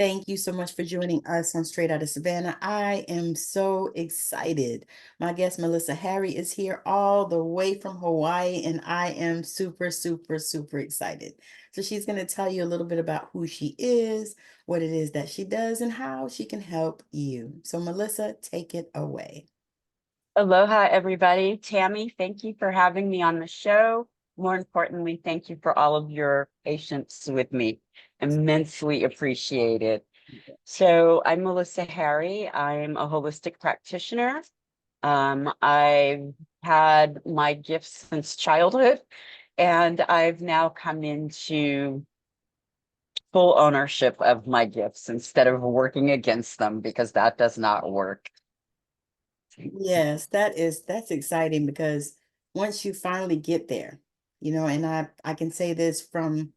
Thank you so much for joining us on Straight Outta Savannah. I am so excited. My guest, Melissa Harry, is here all the way from Hawaii, and I am super, super, super excited. So she's going to tell you a little bit about who she is, what it is that she does, and how she can help you. So, Melissa, take it away. Aloha, everybody. Tammy, thank you for having me on the show. More importantly, thank you for all of your patience with me. Immensely appreciated. So, I'm Melissa Harry. I'm a holistic practitioner. I've had my gifts since childhood, and I've now come into full ownership of my gifts instead of working against them because that does not work. Yes, that's exciting because once you finally get there, and I can say this from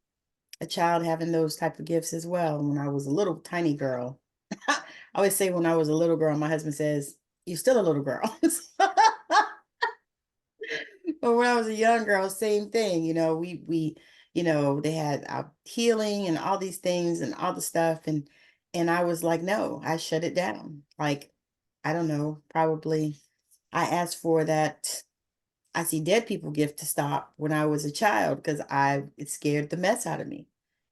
a child having those type of gifts as well. When I was a little tiny girl, I always say when I was a little girl, my husband says, "You're still a little girl." But when I was a young girl, same thing. They had healing and all these things and all the stuff, and I was like, no, I shut it down. Like, I don't know, probably I asked for that I see dead people gift to stop when I was a child because it scared the mess out of me.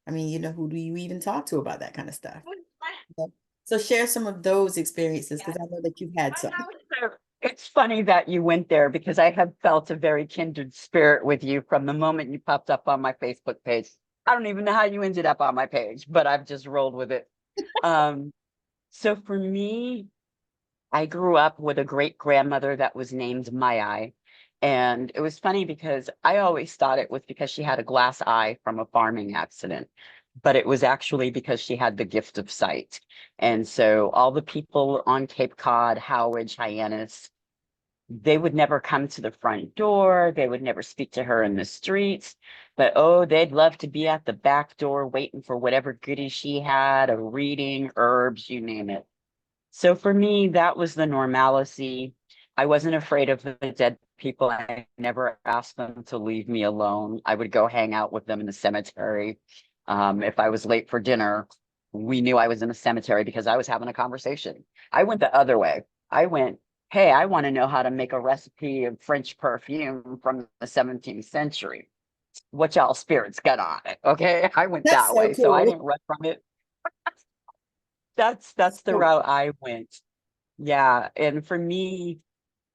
I mean, who do you even talk to about that kind of stuff? Yeah. So share some of those experiences because I know that you've had some. It's funny that you went there because I have felt a very kindred spirit with you from the moment you popped up on my Facebook page. I don't even know how you ended up on my page, but I've just rolled with it. Um, so for me, I grew up with a great grandmother that was named Mai. And it was funny because I always thought it was because she had a glass eye from a farming accident, but it was actually because she had the gift of sight. And so all the people on Cape Cod, Howard, Hyannis, they would never come to the front door. They would never speak to her in the streets. But oh, they'd love to be at the back door waiting for whatever goodie she had, a reading, herbs, you name it. So for me, that was the normalcy. I wasn't afraid of the dead people. I never asked them to leave me alone. I would go hang out with them in the cemetery. If I was late for dinner, we knew I was in the cemetery because I was having a conversation. I went the other way. I went, hey, I want to know how to make a recipe of French perfume from the 17th century. What y'all spirits got on it? Okay. I went That's that so way. So I cool. didn't run from it. That's the So route I went. Yeah, and for me,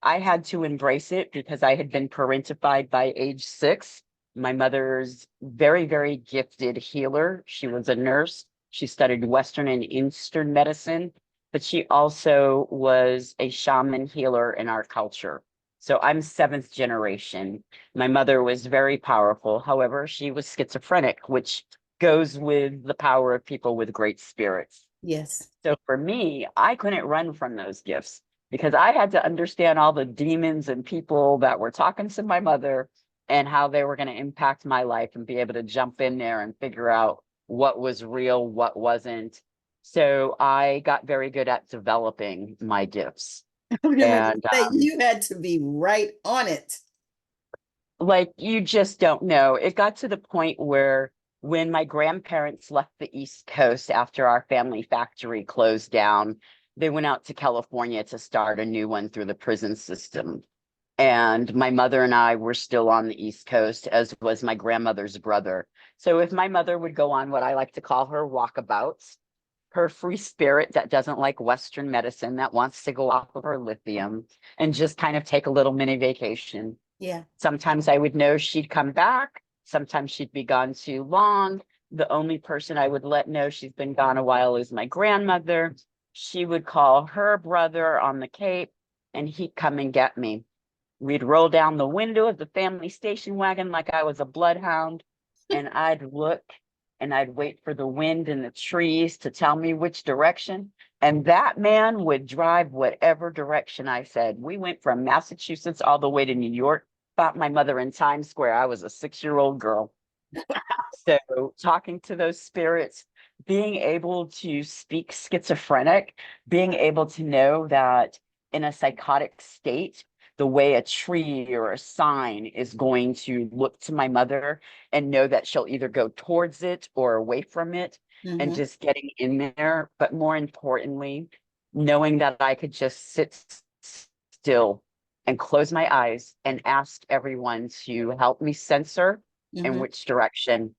I had to embrace it because I had been parentified by age 6. My mother's very, very gifted healer. She was a nurse. She studied Western and Eastern medicine, but she also was a shaman healer in our culture. So I'm seventh generation. My mother was very powerful. However, she was schizophrenic, which goes with the power of people with great spirits. yes. So for me, I couldn't run from those gifts because I had to understand all the demons and people that were talking to my mother and how they were going to impact my life and be able to jump in there and figure out what was real, what wasn't. So I got very good at developing my gifts. I was going to And say you had to be right on it. like you just don't know. It got to the point where when my grandparents left the East Coast after our family factory closed down, they went out to California to start a new one through the prison system. And my mother and I were still on the East Coast, as was my grandmother's brother. So if my mother would go on what I like to call her walkabouts, her free spirit that doesn't like Western medicine, that wants to go off of her lithium and just kind of take a little mini vacation. Yeah. Sometimes I would know she'd come back. Sometimes she'd be gone too long. The only person I would let know she's been gone a while is my grandmother. She would call her brother on the Cape and he'd come and get me. We'd roll down the window of the family station wagon like I was a bloodhound, and I'd look and I'd wait for the wind in the trees to tell me which direction. And that man would drive whatever direction I said. We went from Massachusetts all the way to New York. Found my mother in Times Square. I was a 6-year-old girl. So talking to those spirits, being able to speak schizophrenic, being able to know that in a psychotic state, the way a tree or a sign is going to look to my mother and know that she'll either go towards it or away from it, and Hmm. just getting in there. But more importantly, knowing that I could just sit still and close my eyes and ask everyone to help me censor in Hmm. which direction.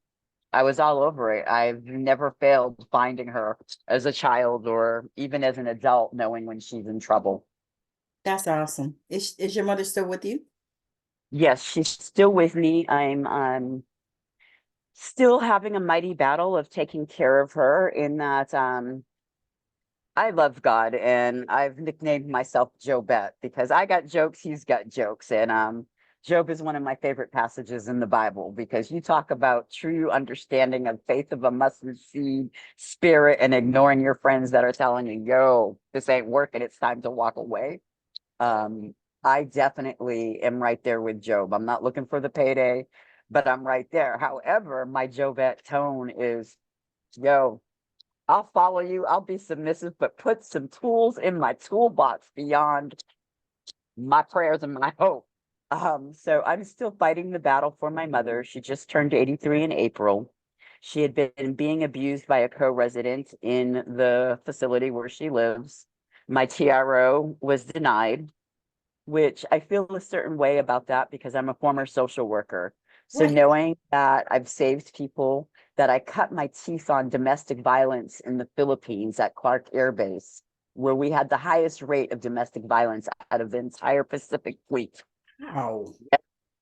I was all over it. I've never failed finding her as a child or even as an adult, knowing when she's in trouble. That's awesome. Is your mother still with you? Yes, she's still with me. I'm still having a mighty battle of taking care of her in that I love God, and I've nicknamed myself Jobette because I got jokes, he's got jokes. And Job is one of my favorite passages in the Bible because you talk about true understanding of faith of a mustard seed spirit and ignoring your friends that are telling you, yo, this ain't working, it's time to walk away. Um, I definitely am right there with Job. I'm not looking for the payday, but I'm right there. However, my Jobette tone is, yo, I'll follow you. I'll be submissive, but put some tools in my toolbox beyond my prayers and my hope. So I'm still fighting the battle for my mother. She just turned 83 in April. She had been being abused by a co-resident in the facility where she lives. My TRO was denied, which I feel a certain way about that because I'm a former social worker. So Right. knowing that I've saved people, that I cut my teeth on domestic violence in the Philippines at Clark Air Base, where we had the highest rate of domestic violence out of the entire Pacific Fleet. Wow.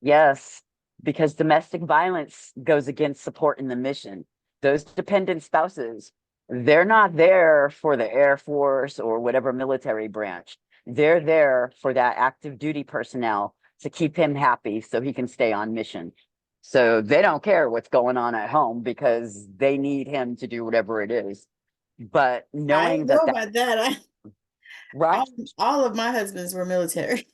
Yes, because domestic violence goes against supporting the mission. Those dependent spouses, they're not there for the Air Force or whatever military branch. They're there for that active duty personnel to keep him happy so he can stay on mission. So they don't care what's going on at home because they need him to do whatever it is. But I didn't knowing know that that about that. right, All of my husbands were military,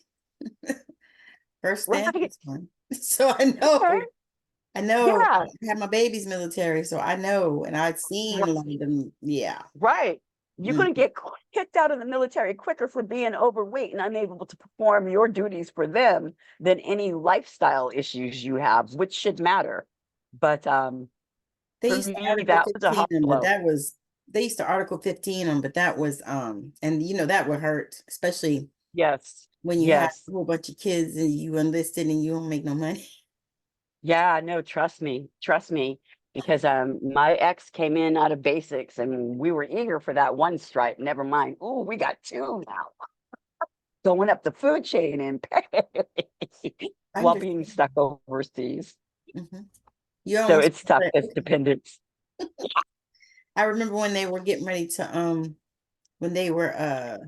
first and right, this one. So I okay, know, yeah. I had my baby's military, so I know, and I've seen like them. Yeah. Right. You're Mm. going to get kicked out of the military quicker for being overweight and unable to perform your duties for them than any lifestyle issues you have, which should matter. But They for used to me, Article that was a 15 hard them, but blow. that was they used to Article 15 them, but that was and that would hurt, especially Yes. when you have Yes. a whole bunch of kids and you enlisted and you don't make no money. Yeah, no, trust me. Trust me. Because my ex came in out of basics and we were eager for that one stripe. Never mind. Oh, we got two now. Going up the food chain in pay I while being understand. stuck overseas. Mhm. You So almost it's tough said, as okay. dependents. I remember when they were getting ready to when they were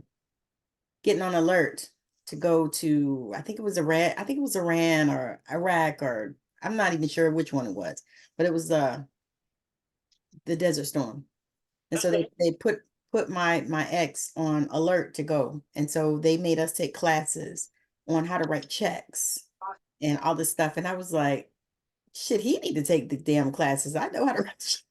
getting on alert to go to, I think it was Iran, I think it was Iran or Iraq, or I'm not even sure which one it was, but it was the Desert Storm. And so they put my ex on alert to go. And so they made us take classes on how to write checks and all this stuff. And I was like, shit, he need to take the damn classes. I know how to write.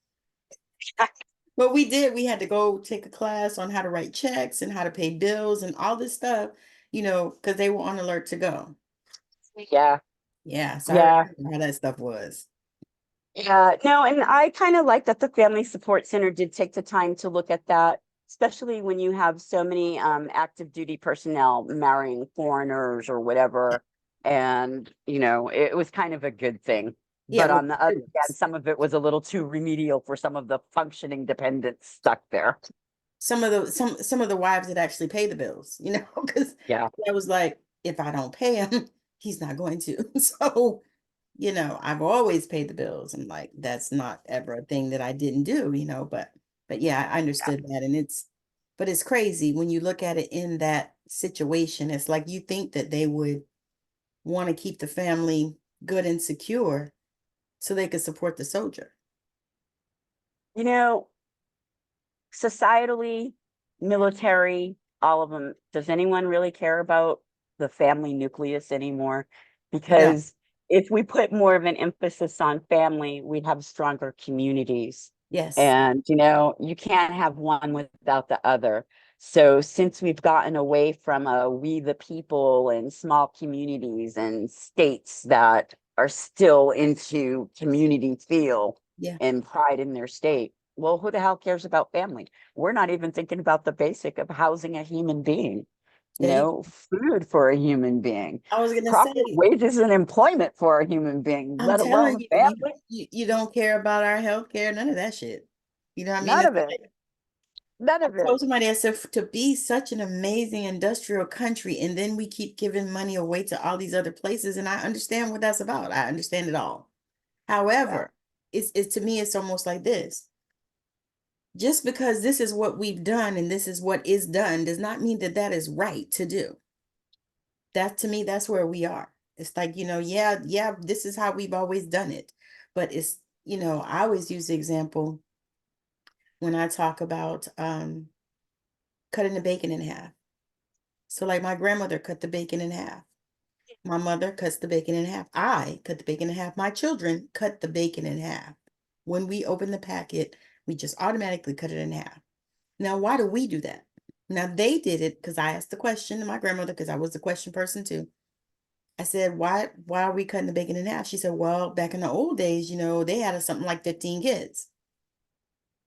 But we did. We had to go take a class on how to write checks and how to pay bills and all this stuff, because they were on alert to go. Yeah, Yeah, so I yeah, remember how that stuff was. yeah. No, and I kind of like that the Family Support Center did take the time to look at that, especially when you have so many active duty personnel marrying foreigners or whatever. And, it was kind of a good thing. Yeah, But with on the other hand, troops. some of it was a little too remedial for some of the functioning dependents stuck there. Some of the wives that actually pay the bills, because Yeah. I was like, if I don't pay him, he's not going to. So, I've always paid the bills. I'm like, that's not ever a thing that I didn't do, but yeah, I understood that. And but it's crazy when you look at it in that situation. It's like you think that they would want to keep the family good and secure so they could support the soldier. You know, societally, military, all of them, does anyone really care about the family nucleus anymore? No. Because if we put more of an emphasis on family, we'd have stronger communities. Yes. And, you can't have one without the other. So since we've gotten away from a we the people and small communities and states that are still into community feel Yeah. and pride in their state, well, who the hell cares about family? We're not even thinking about the basic of housing a human being, There you food for a human being, I was gonna proper say, wages and employment for a human being, I'm let telling alone you, family. you don't care about our health care, none of that shit. You know what I mean? None It's of it. like None I of it. told somebody, I said, to be such an amazing industrial country, and then we keep giving money away to all these other places, and I understand what that's about. I understand it all. Yeah. However, it's to me, it's almost like this. Just because this is what we've done and this is what is done does not mean that that is right to do. That to me, that's where we are. It's like, yeah, yeah, this is how we've always done it. But I always use the example when I talk about cutting the bacon in half. So like my grandmother cut the bacon in half. My mother cuts the bacon in half. I cut the bacon in half. My children cut the bacon in half. When we open the packet, we just automatically cut it in half. Now, why do we do that? Now they did it because I asked the question to my grandmother because I was the question person too. I said, why are we cutting the bacon in half? She said, well, back in the old days, they had something like 15 kids.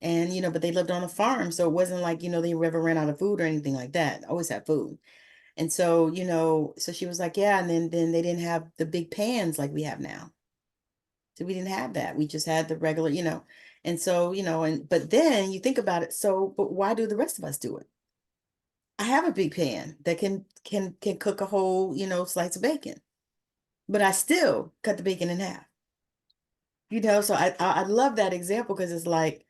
And, but they lived on a farm. So it wasn't like, they ever ran out of food or anything like that. Always had food. And so, so she was like, yeah. And then they didn't have the big pans like we have now. So we didn't have that. We just had the regular. And so, but then you think about it. So, but why do the rest of us do it? I have a big pan that can cook a whole, slice of bacon, but I still cut the bacon in half. So I love that example because it's like,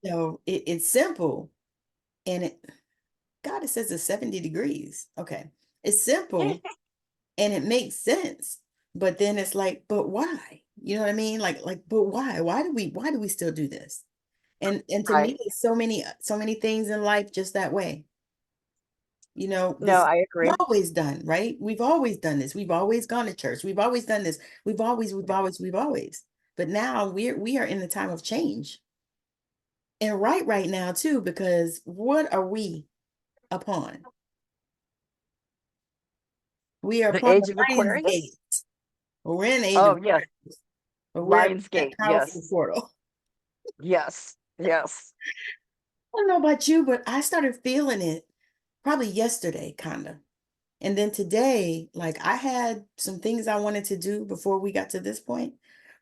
Yeah. it's simple and God, it says it's 70 degrees. Okay. It's simple and it makes sense. But then it's like, but why? You know what I mean? But why? Why do we still do this? And to me, Right. it's so many things in life just that way. No, This I we've agree. always done, right? We've always done this. We've always gone to church. We've always done this. We've always. But now we are in the time of change. And right now too, because what are we upon? We are The upon the age of Lions Aquarius? Gate. We're in the age of Oh, yes. Aquarius, but we're at that Lionsgate. powerful Yes. portal. Yes. Yes. I don't know about you, but I started feeling it probably yesterday, kind of. And then today, like I had some things I wanted to do before we got to this point.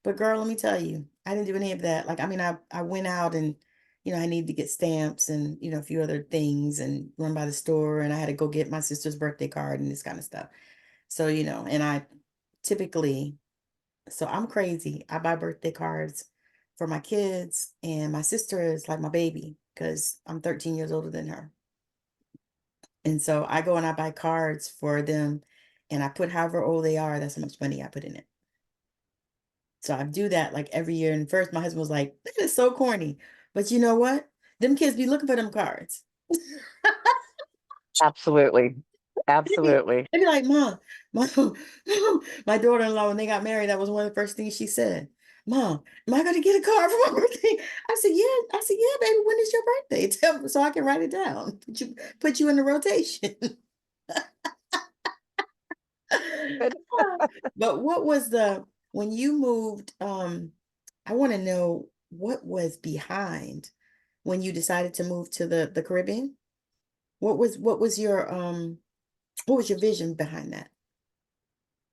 But girl, let me tell you, I didn't do any of that. Like, I mean, I went out and, I needed to get stamps and, a few other things and run by the store. And I had to go get my sister's birthday card and this kind of stuff. So, and I typically, so I'm crazy. I buy birthday cards for my kids, and my sister is like my baby because I'm 13 years older than her. And so I go and I buy cards for them and I put however old they are, that's how much money I put in it. So I do that like every year. And first my husband was like, that is so corny. But you know what? Them kids be looking for them cards. Absolutely. Absolutely. They'd be like, Mom, Mom, my daughter-in-law, when they got married, that was one of the first things she said. Mom, am I gonna get a card for my birthday? I said, yeah. I said, yeah, baby, when is your birthday? Tell me so I can write it down. Put you in the rotation. Good. But what was when you moved, I want to know what was behind when you decided to move to the Caribbean? What was your vision behind that?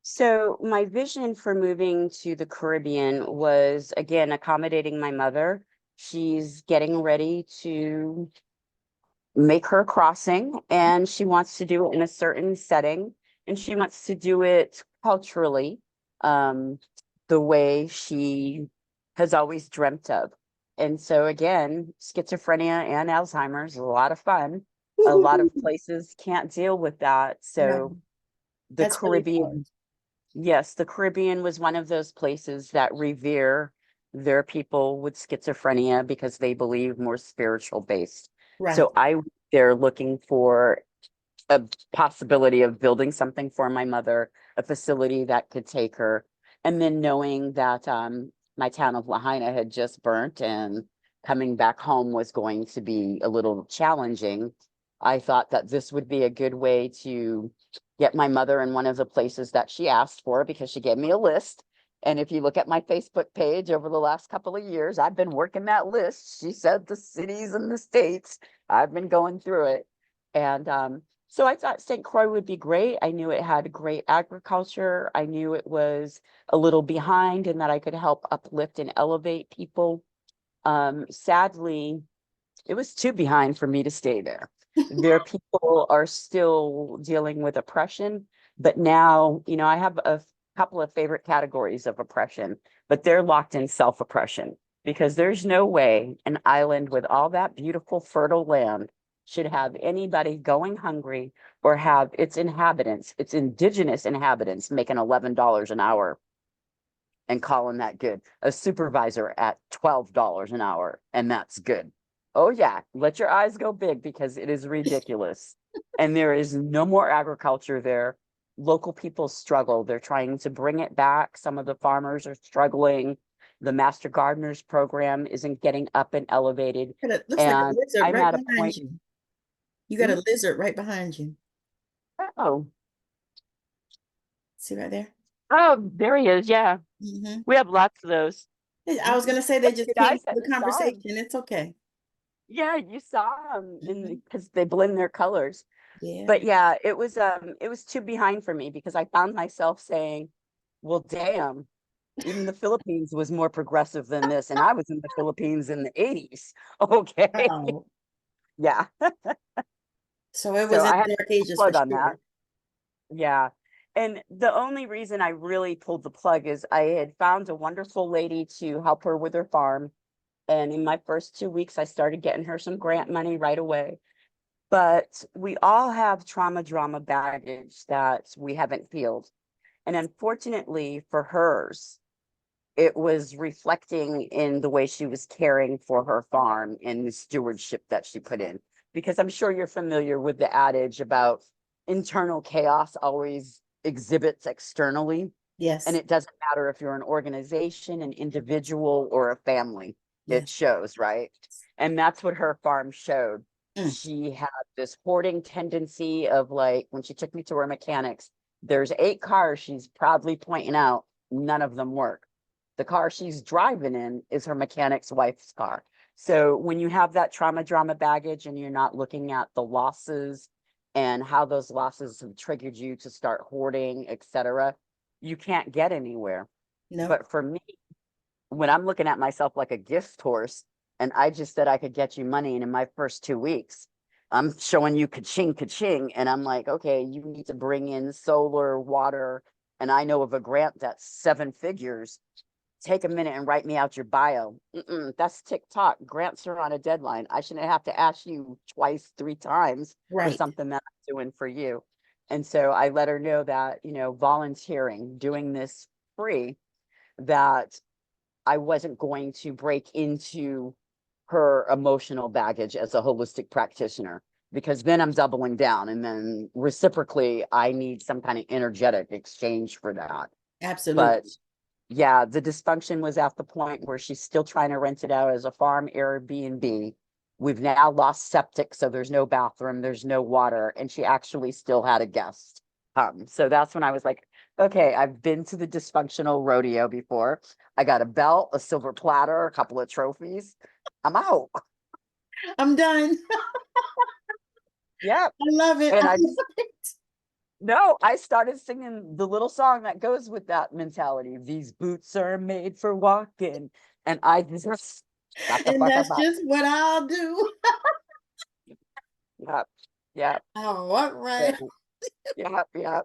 So my vision for moving to the Caribbean was again accommodating my mother. She's getting ready to make her crossing and she wants to do it in a certain setting and she wants to do it culturally, um, the way she has always dreamt of. And so again, schizophrenia and Alzheimer's is a lot of fun. A lot of places can't deal with that. No, So the that's really hard. Caribbean, yes, the Caribbean was one of those places that revere their people with schizophrenia because they believe more spiritual based. Right. So they're looking for a possibility of building something for my mother, a facility that could take her. And then knowing that my town of Lahaina had just burnt and coming back home was going to be a little challenging. I thought that this would be a good way to get my mother in one of the places that she asked for, because she gave me a list. And if you look at my Facebook page over the last couple of years, I've been working that list. She said the cities and the states. I've been going through it. And so I thought St. Croix would be great. I knew it had great agriculture. I knew it was a little behind and that I could help uplift and elevate people. Sadly, it was too behind for me to stay there. Their people are still dealing with oppression, but now, I have a couple of favorite categories of oppression, but they're locked in self-oppression, because there's no way an island with all that beautiful, fertile land should have anybody going hungry or have its inhabitants, its indigenous inhabitants, making $11 an hour and calling that good. A supervisor at $12 an hour, and that's good. Oh yeah, let your eyes go big, because it is ridiculous. And there is no more agriculture there. Local people struggle. They're trying to bring it back. Some of the farmers are struggling. The Master Gardeners program isn't getting up and elevated. Looks like a And lizard I'm right at a behind point. you. You got a lizard right behind you. Oh, See right there? oh, there he is. Yeah, Hmm. we have lots of those. I was gonna say they just Good came to eyesight. the You saw him. conversation. It's okay. Yeah, you saw them Hmm. because they blend their colors. Yeah. But yeah, it was too behind for me, because I found myself saying, well, damn, even the Philippines was more progressive than this. And I was in the Philippines in the 80s. Okay. Oh, Yeah. so it So was in I had the Dark to Ages for plug on that. sure. Yeah. And the only reason I really pulled the plug is I had found a wonderful lady to help her with her farm. And in my first 2 weeks, I started getting her some grant money right away. But we all have trauma drama baggage that we haven't healed. And unfortunately for hers, it was reflecting in the way she was caring for her farm and the stewardship that she put in. Because I'm sure you're familiar with the adage about internal chaos always exhibits externally. And Yes. it doesn't matter if you're an organization, an individual, or a family, it Yes. shows, right? And that's what her farm showed. Mm. She had this hoarding tendency of, like, when she took me to her mechanics, there's 8 cars she's proudly pointing out, none of them work. The car she's driving in is her mechanic's wife's car. So when you have that trauma drama baggage and you're not looking at the losses and how those losses have triggered you to start hoarding, etc., you can't get anywhere. No. But for me, when I'm looking at myself like a gift horse, and I just said I could get you money, and in my first 2 weeks, I'm showing you ka-ching, ka-ching, and I'm like, okay, you need to bring in solar, water, and I know of a grant that's 7 figures. Take a minute and write me out your bio. That's TikTok. Grants are on a deadline. I shouldn't have to ask you twice, 3 times for Right. something that I'm doing for you. And so I let her know that, volunteering, doing this free, that I wasn't going to break into her emotional baggage as a holistic practitioner, because then I'm doubling down. And then reciprocally, I need some kind of energetic exchange for that. But Absolutely. yeah, the dysfunction was at the point where she's still trying to rent it out as a farm Airbnb. We've now lost septic, so there's no bathroom, there's no water, and she actually still had a guest come. So that's when I was like, okay, I've been to the dysfunctional rodeo before. I got a belt, a silver platter, a couple of trophies. I'm out. I'm done. Yep. I love it. And I I love it. No, I started singing the little song that goes with that mentality. These boots are made for walking. And I just got the And fuck that's about. just what I'll do. Yep. Yep. Oh, what right? So, yep. Yep.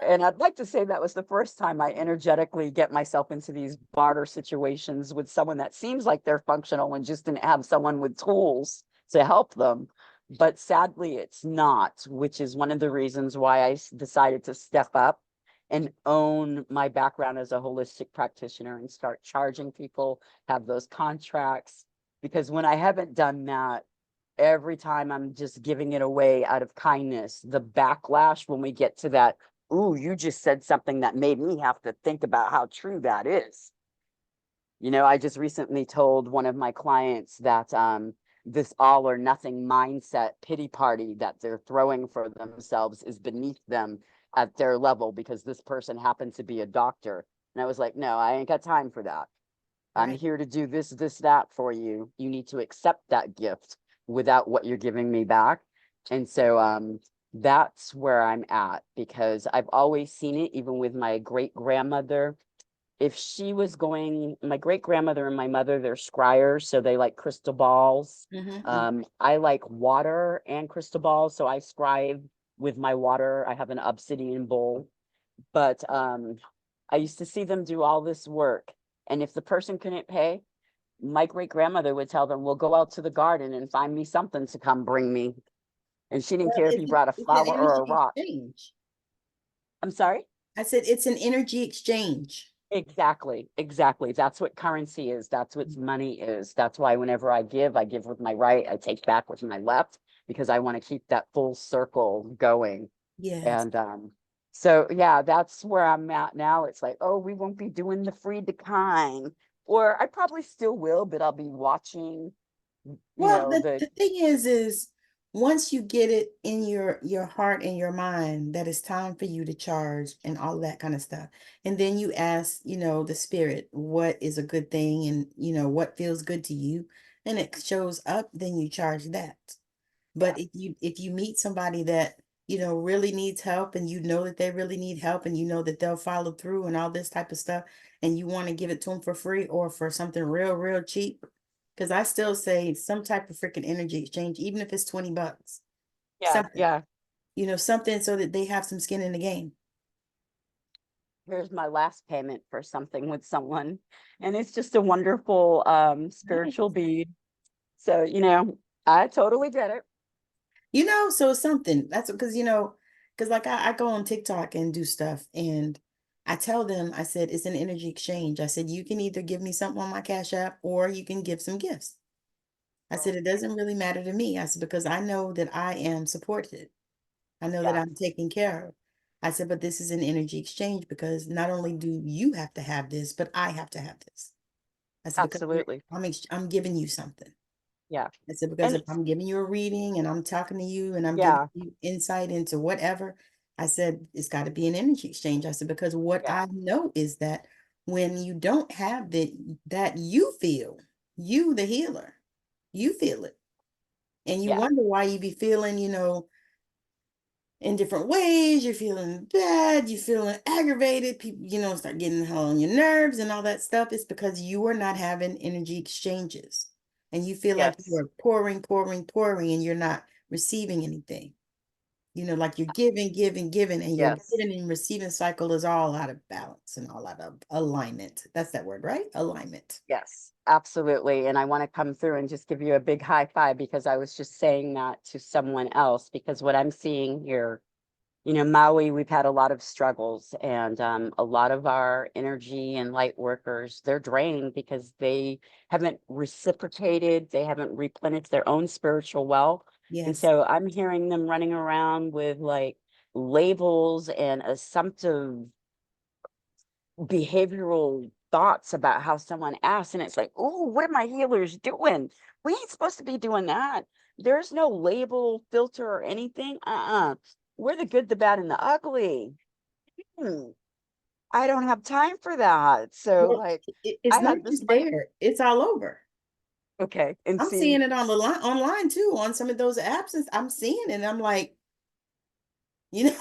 And I'd like to say that was the first time I energetically get myself into these barter situations with someone that seems like they're functional and just didn't have someone with tools to help them. But sadly, it's not, which is one of the reasons why I decided to step up and own my background as a holistic practitioner and start charging people, have those contracts. Because when I haven't done that, every time I'm just giving it away out of kindness, the backlash when we get to that, ooh, you just said something that made me have to think about how true that is. I just recently told one of my clients that this all or nothing mindset pity party that they're throwing for themselves is beneath them at their level because this person happened to be a doctor. And I was like, no, I ain't got time for that. I'm Right. here to do this, this, that for you. You need to accept that gift without what you're giving me back. And so that's where I'm at because I've always seen it, even with my great grandmother. If she was going, my great grandmother and my mother, they're scryers, so they like crystal balls. Mm-hmm. I like water and crystal balls, so I scribe with my water. I have an obsidian bowl, but I used to see them do all this work. And if the person couldn't pay, my great grandmother would tell them, "Well, go out to the garden and find me something to come bring me." And she didn't Well, care if you brought a it's an flower or a energy rock. exchange. I'm sorry? I said it's an energy exchange. Exactly, exactly. That's what currency is. That's what money is. That's why whenever I give with my right, I take back with my left because I want to keep that full circle going. Yes. And so yeah, that's where I'm at now. It's like, oh, we won't be doing the free decline, or I probably still will, but I'll be watching, Well, the, the the thing is once you get it in your heart and your mind that it's time for you to charge and all that kind of stuff, and then you ask, the spirit, what is a good thing, and what feels good to you, and it shows up, then you charge that. yeah, But if you meet somebody that really needs help, and that they really need help, and that they'll follow through and all this type of stuff, and you want to give it to them for free or for something real, real cheap, because I still say some type of freaking energy exchange, even if it's $20, yeah, something, yeah. something so that they have some skin in the game. Here's my last payment for something with someone, and it's just a wonderful Nice. spiritual bead. So, I totally get it. So something that's because because like I go on TikTok and do stuff, and I tell them, I said it's an energy exchange. I said you can either give me something on my Cash App or you can give some gifts. I said it doesn't really matter to me. I said because I know that I am supported. I know that Yeah, I'm taken care of. I said, but this is an energy exchange because not only do you have to have this, but I have to have this. I said because absolutely. I'm giving you something. Yeah. I said, because And if it's, I'm giving you a reading and I'm talking to you and I'm giving yeah, you insight into whatever, I said, it's got to be an energy exchange. I said, because what yeah, I know is that when you don't have that you feel, you, the healer, you feel it. And you yeah, wonder why you be feeling, in different ways. You're feeling bad, you're feeling aggravated, people, start getting hell on your nerves and all that stuff. It's because you are not having energy exchanges. And you feel like you yes, are pouring, pouring, pouring, and you're not receiving anything. Like you're giving, giving, giving, and your yes. giving and receiving cycle is all out of balance and all out of alignment. That's that word, right? Alignment. Yes, absolutely. And I want to come through and just give you a big high five because I was just saying that to someone else. Because what I'm seeing here, Maui, we've had a lot of struggles, and a lot of our energy and light workers, they're drained because they haven't reciprocated, they haven't replenished their own spiritual well. And Yes. so I'm hearing them running around with like labels and assumptive behavioral thoughts about how someone acts, and it's like, oh, what are my healers doing? We ain't supposed to be doing that. There's no label filter or anything. We're the good, the bad, and the ugly. Hmm, I don't have time for that. So Well, like, it's I not had this just friend. there, it's all over. Okay, and I'm see, seeing it on the line online too, on some of those apps. I'm seeing it. And I'm like, you know,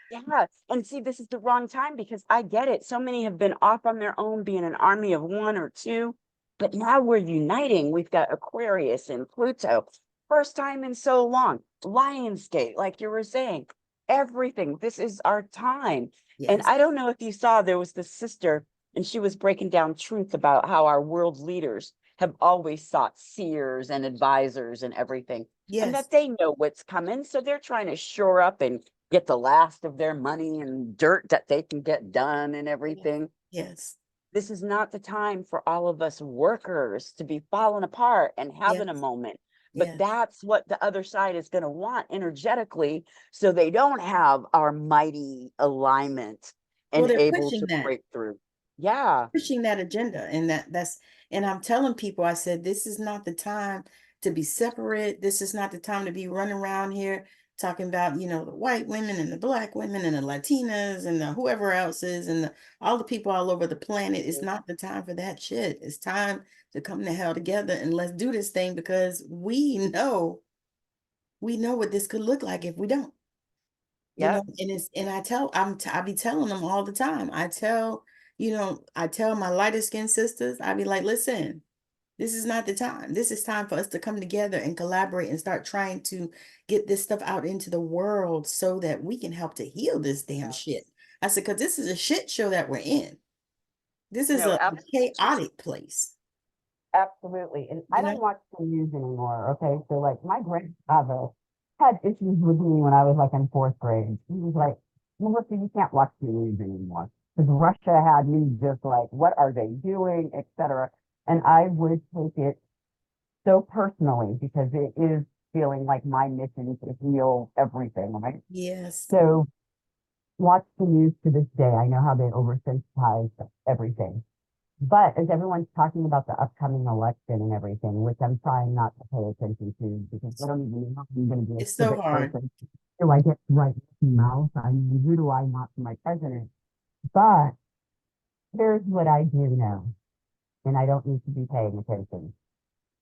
yeah, and see, this is the wrong time because I get it. So many have been off on their own, being an army of one or two, but now we're uniting. We've got Aquarius and Pluto. First time in so long. Lionsgate, like you were saying, everything. This is our time. And yes, I don't know if you saw, there was this sister, and she was breaking down truth about how our world leaders have always sought seers and advisors and everything, and yes, that they know what's coming. So they're trying to shore up and get the last of their money and dirt that they can get done and yes, everything. yes, This is not the time for all of us workers to be falling apart and having a yes, moment. But yes. that's what the other side is going to want energetically. So they don't have our mighty alignment Well, and they're able to pushing break through. Yeah. that agenda, and and I'm telling people, I said, this is not the time to be separate. This is not the time to be running around here talking about, you know, the white women and the black women and the Latinas and the whoever else is and all the people all over the planet. It's not the time for that shit. It's time to come the hell together and let's do this thing because we know what this could look like if we don't. You know, Yep. and it's and I be telling them all the time. I tell my lighter skinned sisters, I be like, listen, this is not the time. This is time for us to come together and collaborate and start trying to get this stuff out into the world so that we can help to heal this damn shit. I said, because this is a shit show that we're in. This is No, a chaotic place, Absolutely. And I you don't know? watch the news anymore. Okay. So like my grandfather had issues with me when I was like in fourth grade. He was like, Melissa, you can't watch the news anymore. Because Russia had me just like, what are they doing, etc. And I would take it so personally because it is feeling like my mission to heal everything, right? Yes. So watch the news to this day. I know how they oversensitize everything. But as everyone's talking about the upcoming election and everything, which I'm trying not to pay attention to because I don't even know if I'm going to be a It's so civic hard. person. Do I get right mouth? I mean, who do I want for my president? But here's what I do know, and I don't need to be paying attention.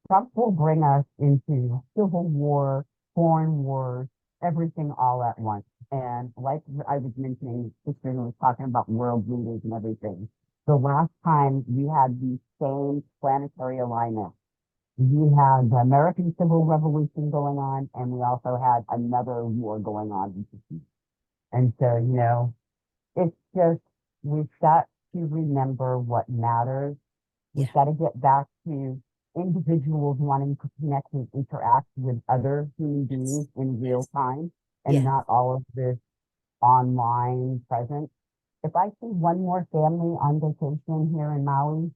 Trump will bring us into civil war, foreign wars, everything all at once. And like I was mentioning, sister was talking about world leaders and everything. The last time we had the same planetary alignment, we had the American Civil Revolution going on, and we also had another war going on. And so, it's just, we've got to remember what matters. Yeah. We've got to get back to individuals wanting to connect and interact with other human beings in real time and Yeah. not all of this online presence. If I see one more family on vacation here in Maui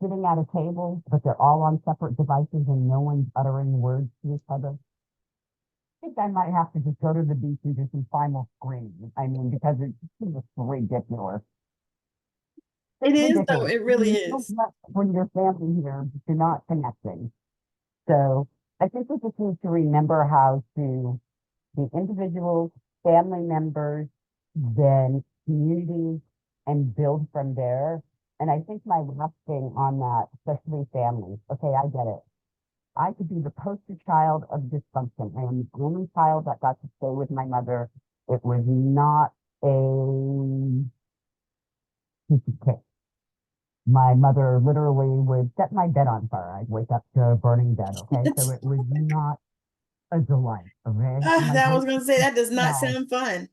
sitting at a table, but they're all on separate devices and no one's uttering words to each other, I think I might have to just go to the beach and do some primal screaming. I mean, because it's just ridiculous. It is though. Ridiculous. It really Don't is. bring your family here if you're not connecting. So I think we just need to remember how to be individuals, family members, then communities, and build from there. And I think my last thing on that, especially families, okay, I get it. I could be the poster child of dysfunction. I am the only child that got to stay with my mother. It was not a piece of cake. My mother literally would set my bed on fire. I'd wake up to a burning bed. Okay. So it was not a delight. Okay. My That I great was gonna say that does not smell. sound fun.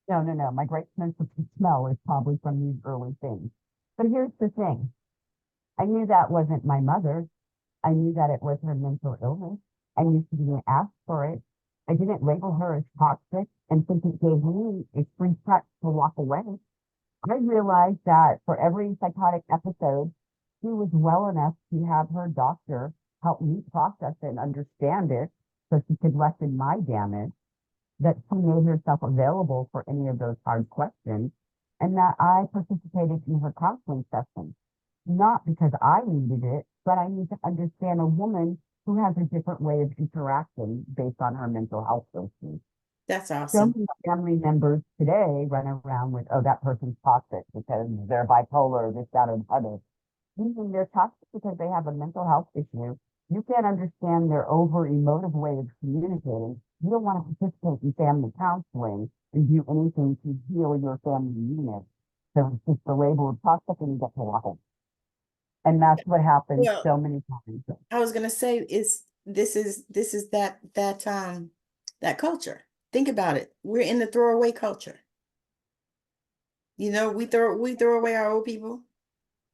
No, no, no. My great sense of smell is probably from these early things. But here's the thing. I knew that wasn't my mother. I knew that it was her mental illness. I knew she didn't ask for it. I didn't label her as toxic and think it gave me a free touch to walk away. I realized that for every psychotic episode, she was well enough to have her doctor help me process it and understand it so she could lessen my damage, that she made herself available for any of those hard questions, and that I participated in her counseling sessions. Not because I needed it, but I need to understand a woman who has a different way of interacting based on her mental health issues. That's So awesome. many family members today run around with, oh, that person's toxic because they're bipolar, this, that, or the other. Meaning they're toxic because they have a mental health issue. You can't understand their over emotive way of communicating. You don't want to participate in family counseling and do anything to heal your family unit. So it's just the label of toxic and you get to walk it. And that's what happens Well, so many times. I was gonna say this is that culture. Think about it. We're in the throwaway culture. You know, we throw away our old people.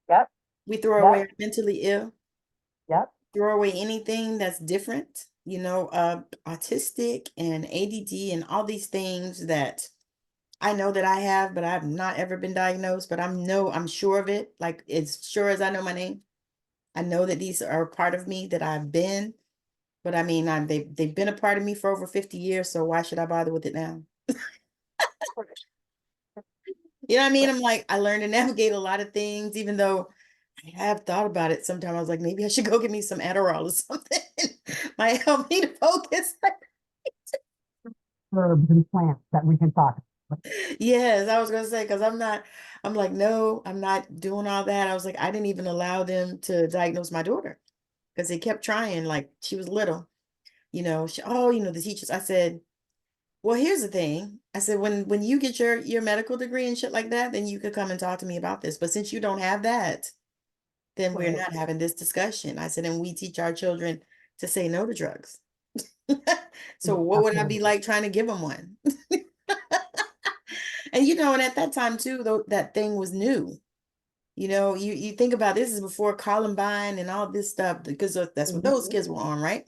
Yep, We throw away yep, our mentally ill. yep. Throw away anything that's different. You know, autistic and ADD and all these things that I know that I have, but I've not ever been diagnosed. But I'm sure of it. Like as sure as I know my name. I know that these are a part of me that I've been. But I mean, they've been a part of me for over 50 years, so why should I bother with it now? You know what I mean? I'm like, I learned to navigate a lot of things, even though I have thought about it. Sometimes I was like, maybe I should go get me some Adderall or something. might help me to focus. Herbs and plants that we can talk. Yes, I was gonna say, because I'm like, no, I'm not doing all that. I was like, I didn't even allow them to diagnose my daughter because they kept trying, like she was little, oh, the teachers. I said, well, here's the thing. I said, when you get your medical degree and shit like that, then you could come and talk to me about this. But since you don't have that, then we're Right. not having this discussion. I said, and we teach our children to say no to drugs. So what would I be Absolutely. like trying to give them one? And and at that time too, though, that thing was new. You think about this is before Columbine and all this stuff because that's what those Mhm. kids were on, right?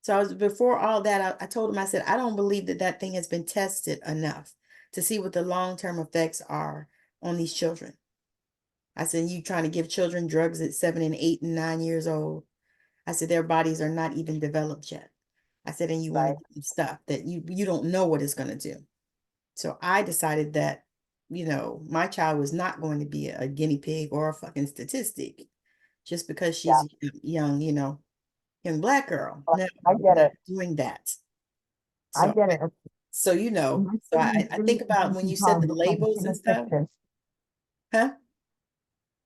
So I was before all that. I told him, I said, I don't believe that thing has been tested enough to see what the long-term effects are on these children. I said, you trying to give children drugs at 7 and 8 and 9 years old. I said, their bodies are not even developed yet. I said, and you want to Right. give them stuff that you don't know what it's going to do. So I decided that, my child was not going to be a guinea pig or a fucking statistic just because Yeah. she's young, young Black girl. No, I we're get not it. doing that. I So, get it. so My so son I is think about when in you said college the from labels and stuff, addictive. huh?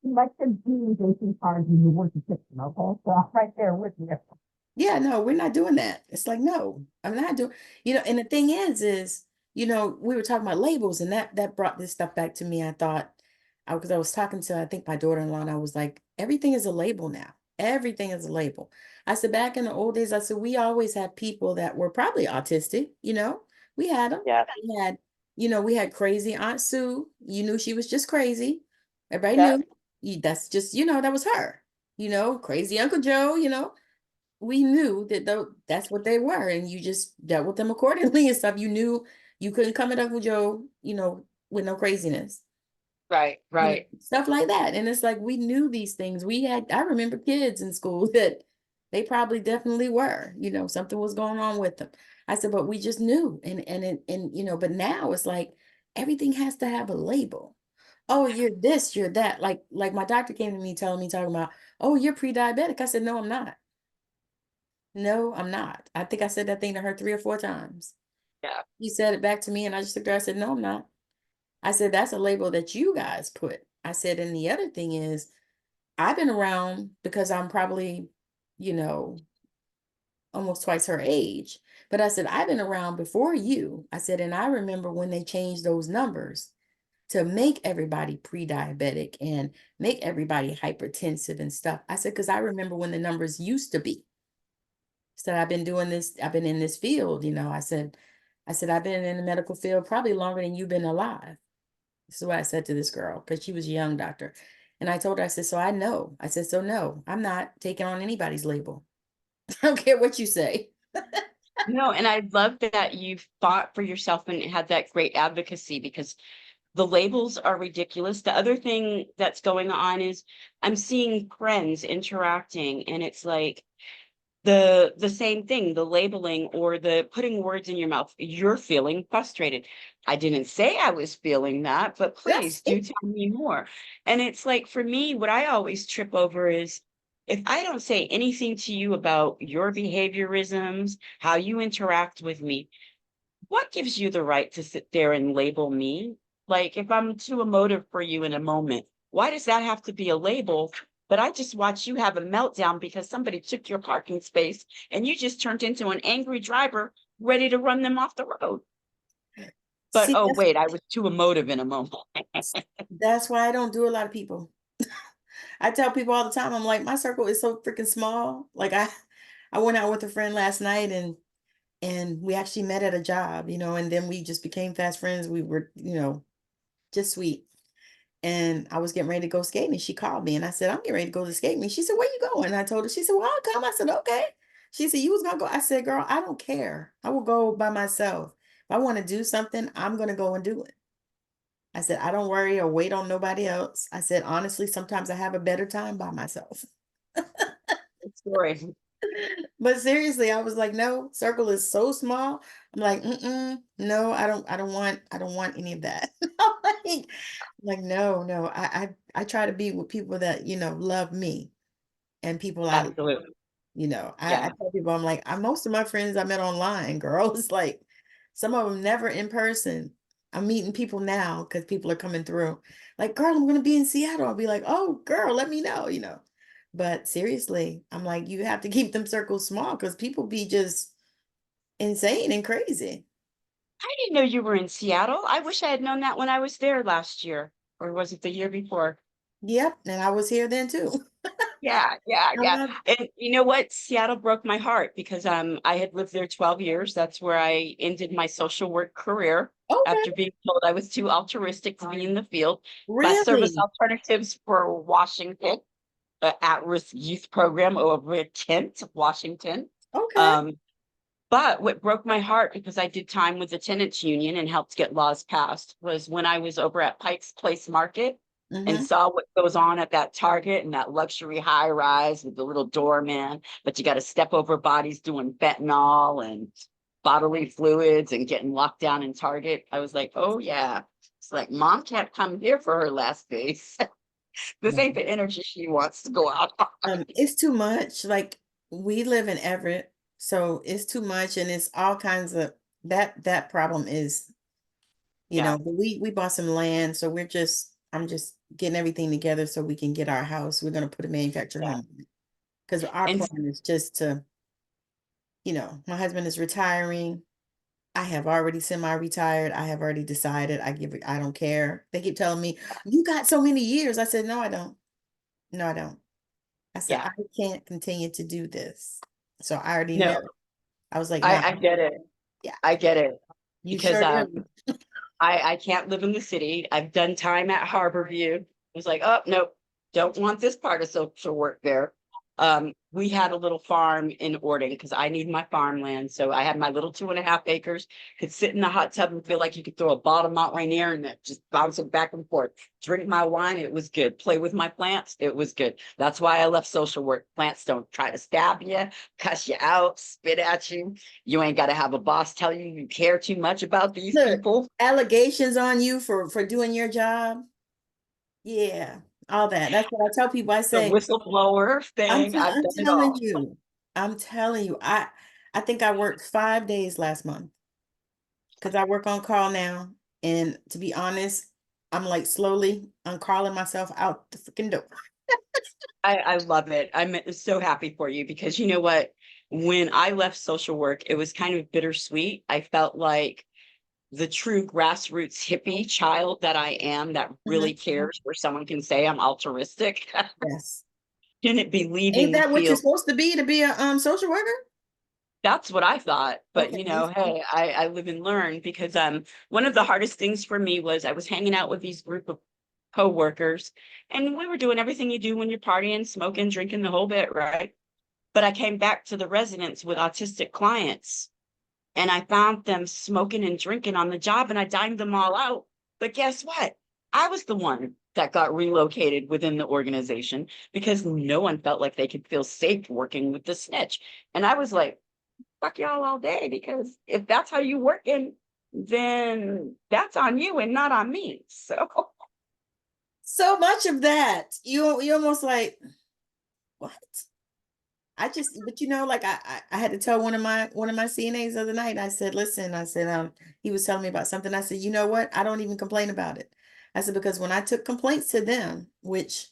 My son's doing drinking cards and you work the kitchen, okay? So I'm right there with you. Yeah, no, we're not doing that. It's like, no, I'm not doing, and the thing is, we were talking about labels and that brought this stuff back to me. I thought, because I was talking to, I think my daughter-in-law, and I was like, everything is a label now. Everything is a label. I said, back in the old days, I said, we always had people that were probably autistic, we had them. Yeah. We had crazy Aunt Sue. You knew she was just crazy. Everybody Yeah. knew. That's just, that was her. Crazy Uncle Joe, we knew that that's what they were, and you just dealt with them accordingly and stuff. You knew you couldn't come at Uncle Joe, with no craziness, Right, right. stuff like that. And it's like we knew these things. I remember kids in school that they probably definitely were, something was going on with them. I said, but we just knew, but now it's like everything has to have a label. Oh, you're this, you're that. Like my doctor came to me talking about, oh, you're pre-diabetic. I said, no, I'm not. No, I'm not. I think I said that thing to her 3 or 4 times. Yeah. He said it back to me, and I just looked at her. I said, no, I'm not. I said, that's a label that you guys put. I said, and the other thing is, I've been around because I'm probably, you know, almost twice her age. But I said, I've been around before you. I said, and I remember when they changed those numbers to make everybody pre-diabetic and make everybody hypertensive and stuff. I said, because I remember when the numbers used to be. Said I've been doing this, I've been in this field, I said I've been in the medical field probably longer than you've been alive. This is what I said to this girl because she was a young doctor. And I told her, I said, so I know. I said, so no, I'm not taking on anybody's label. I don't care what you say. No, and I love that you fought for yourself and had that great advocacy because the labels are ridiculous. The other thing that's going on is I'm seeing friends interacting, and it's like the same thing, the labeling or the putting words in your mouth. You're feeling frustrated. I didn't say I was feeling that, but That's please do it. tell me more. And it's like for me, what I always trip over is if I don't say anything to you about your behaviorisms, how you interact with me, what gives you the right to sit there and label me? Like if I'm too emotive for you in a moment, why does that have to be a label? But I just watch you have a meltdown because somebody took your parking space and you just turned into an angry driver ready to run them off the road. But See, oh wait, I was too emotive in a moment. that's why I don't do a lot of people. I tell people all the time, I'm like, my circle is so freaking small. Like I went out with a friend last night and we actually met at a job, and then we just became fast friends. We were, just sweet. And I was getting ready to go skating, and she called me, and I said, I'm getting ready to go to skate me. She said, where you going? And I told her. She said, well, I'll come. I said, okay. She said, you was gonna go. I said, girl, I don't care. I will go by myself. If I want to do something, I'm gonna go and do it. I said, I don't worry or wait on nobody else. I said, honestly, sometimes I have a better time by myself. Story. But seriously, I was like, no, circle is so small. I'm like, no, I don't want any of that. like, no, I try to be with people that, love me and people I love. Absolutely. I Yeah. tell people, I'm like, most of my friends I met online, girl. It's like some of them never in person. I'm meeting people now because people are coming through. Like, girl, I'm gonna be in Seattle. I'll be like, oh, girl, let me know. But seriously, I'm like, you have to keep them circles small because people be just insane and crazy. I didn't know you were in Seattle. I wish I had known that when I was there last year, or was it the year before? Yep, and I was here then too. Yeah, yeah, I yeah. love And you know what? Seattle broke my heart because I had lived there 12 years. That's where I ended my social work career Okay, after being told I was too altruistic to be in the field. Bus service really? alternatives for Washington, at-risk youth program over at Kent, Washington. Okay. Um, but what broke my heart, because I did time with the tenants union and helped get laws passed, was when I was over at Pike's Place Market and Mm-hmm. saw what goes on at that Target and that luxury high rise with the little doorman, but you got to step over bodies doing fentanyl and bodily fluids and getting locked down in Target. I was like, oh yeah. It's like mom can't come here for her last days. This ain't the energy she wants to go out on. It's too much. Like we live in Everett, so it's too much, and it's all kinds of that problem is, Yeah, but we bought some land, so I'm just getting everything together so we can get our house. We're gonna put a manufactured yeah. home because our And plan is just to, my husband is retiring. I have already semi-retired. I have already decided I don't care. They keep telling me, you got so many years. I said, no, I don't. No, I don't. I said, yeah, I can't continue to do this. So I already no, knew. I was like, no, I get it. yeah, I get it. you Because sure do. I can't live in the city. I've done time at Harborview. It was like, oh nope, don't want this part of social work there. We had a little farm in Ording because I need my farmland. So I had my little 2.5 acres, could sit in the hot tub and feel like you could throw a bottle of Mount Rainier and it just bounce it back and forth. Drink my wine, it was good. Play with my plants, it was good. That's why I left social work. Plants don't try to stab you, cuss you out, spit at you. You ain't got to have a boss tell you you care too much about these Look, people. allegations on you for doing your job. Yeah, all that. That's what I tell people. I The say, whistleblower thing. I've I'm done it telling all. you, I'm telling you, I think I worked 5 days last month because I work on call now. And to be honest, I'm like slowly uncalling myself out the freaking door. I love it. I'm so happy for you because you know what? When I left social work, it was kind of bittersweet. I felt like the true grassroots hippie child that I am that really Mhm. cares where someone can say I'm altruistic. Yes. Shouldn't be Ain't leaving the that what you're field. supposed to be a social worker? That's what I thought. But Okay. you know, hey, I live and learn because one of the hardest things for me was I was hanging out with these group of co-workers and we were doing everything you do when you're partying, smoking, drinking the whole bit, right? But I came back to the residents with autistic clients and I found them smoking and drinking on the job and I dined them all out. But guess what? I was the one that got relocated within the organization because no one felt like they could feel safe working with the snitch. And I was like, fuck y'all all day because if that's how you working, then that's on you and not on me. So So much of that. You almost like, what? But like I had to tell one of my CNAs the other night. I said, listen, I said, he was telling me about something. I said, you know what? I don't even complain about it. I said, because when I took complaints to them, which,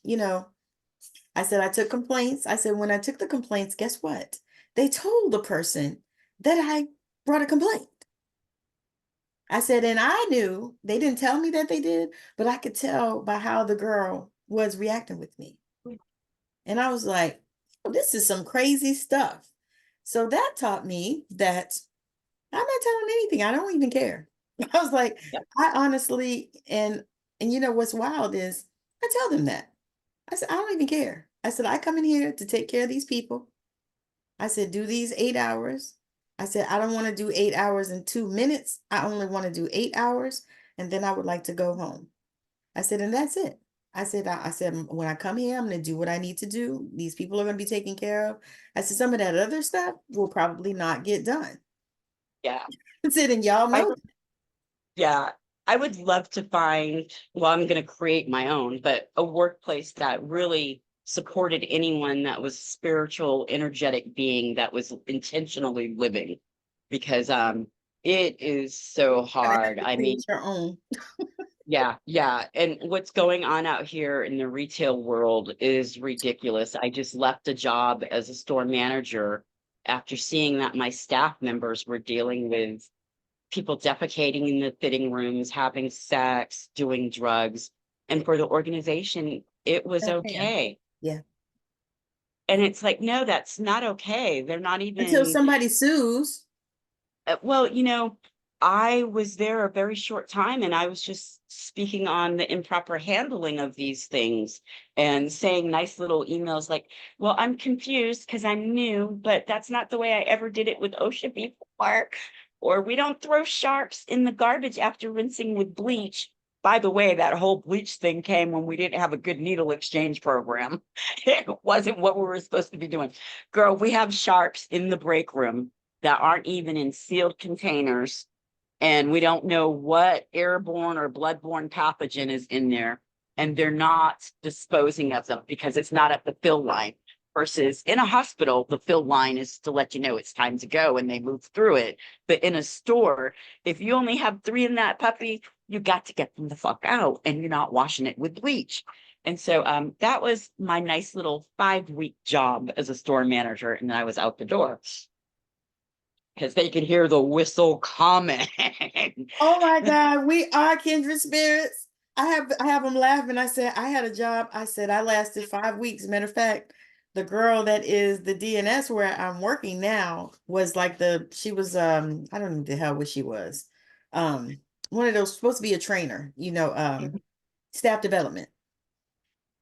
I said, I took complaints. I said, when I took the complaints, guess what? They told the person that I brought a complaint. I said, and I knew they didn't tell me that they did, but I could tell by how the girl was reacting with me. And I was like, oh, this is some crazy stuff. So that taught me that I'm not telling anything. I don't even care. I was like, yeah, I honestly, and what's wild is I tell them that. I said, I don't even care. I said, I come in here to take care of these people. I said, do these 8 hours. I said, I don't want to do 8 hours in 2 minutes. I only want to do 8 hours. And then I would like to go home. I said, and that's it. I said, when I come here, I'm going to do what I need to do. These people are going to be taken care of. I said, some of that other stuff will probably not get done. yeah. I said, and y'all I know. Yeah, I would love to find, well, I'm going to create my own, but a workplace that really supported anyone that was spiritual, energetic being that was intentionally living, because it is so Gotta have hard. to I mean, create your own. yeah, yeah. And what's going on out here in the retail world is ridiculous. I just left a job as a store manager after seeing that my staff members were dealing with people defecating in the fitting rooms, having sex, doing drugs. And for the organization, it was Okay. okay. Yeah. And it's like, no, that's not okay. They're not Until even, somebody sues. well, I was there a very short time and I was just speaking on the improper handling of these things and saying nice little emails like, well, I'm confused because I'm new, but that's not the way I ever did it with OSHA before. Or we don't throw sharps in the garbage after rinsing with bleach. By the way, that whole bleach thing came when we didn't have a good needle exchange program. It wasn't what we were supposed to be doing. Girl, we have sharps in the break room that aren't even in sealed containers, and we don't know what airborne or bloodborne pathogen is in there, and they're not disposing of them because it's not at the fill line. Versus in a hospital, the fill line is to let you know it's time to go and they move through it. But in a store, if you only have 3 in that puppy, you got to get them the fuck out and you're not washing it with bleach. And so that was my nice little 5-week job as a store manager, and then I was out the door because they could hear the whistle coming. Oh my God, we are kindred spirits. I have them laughing. I said I had a job. I said I lasted 5 weeks. Matter of fact, the girl that is the DNS where I'm working now was like she was I don't know the hell what she was. Um one of those supposed to be a trainer, staff development.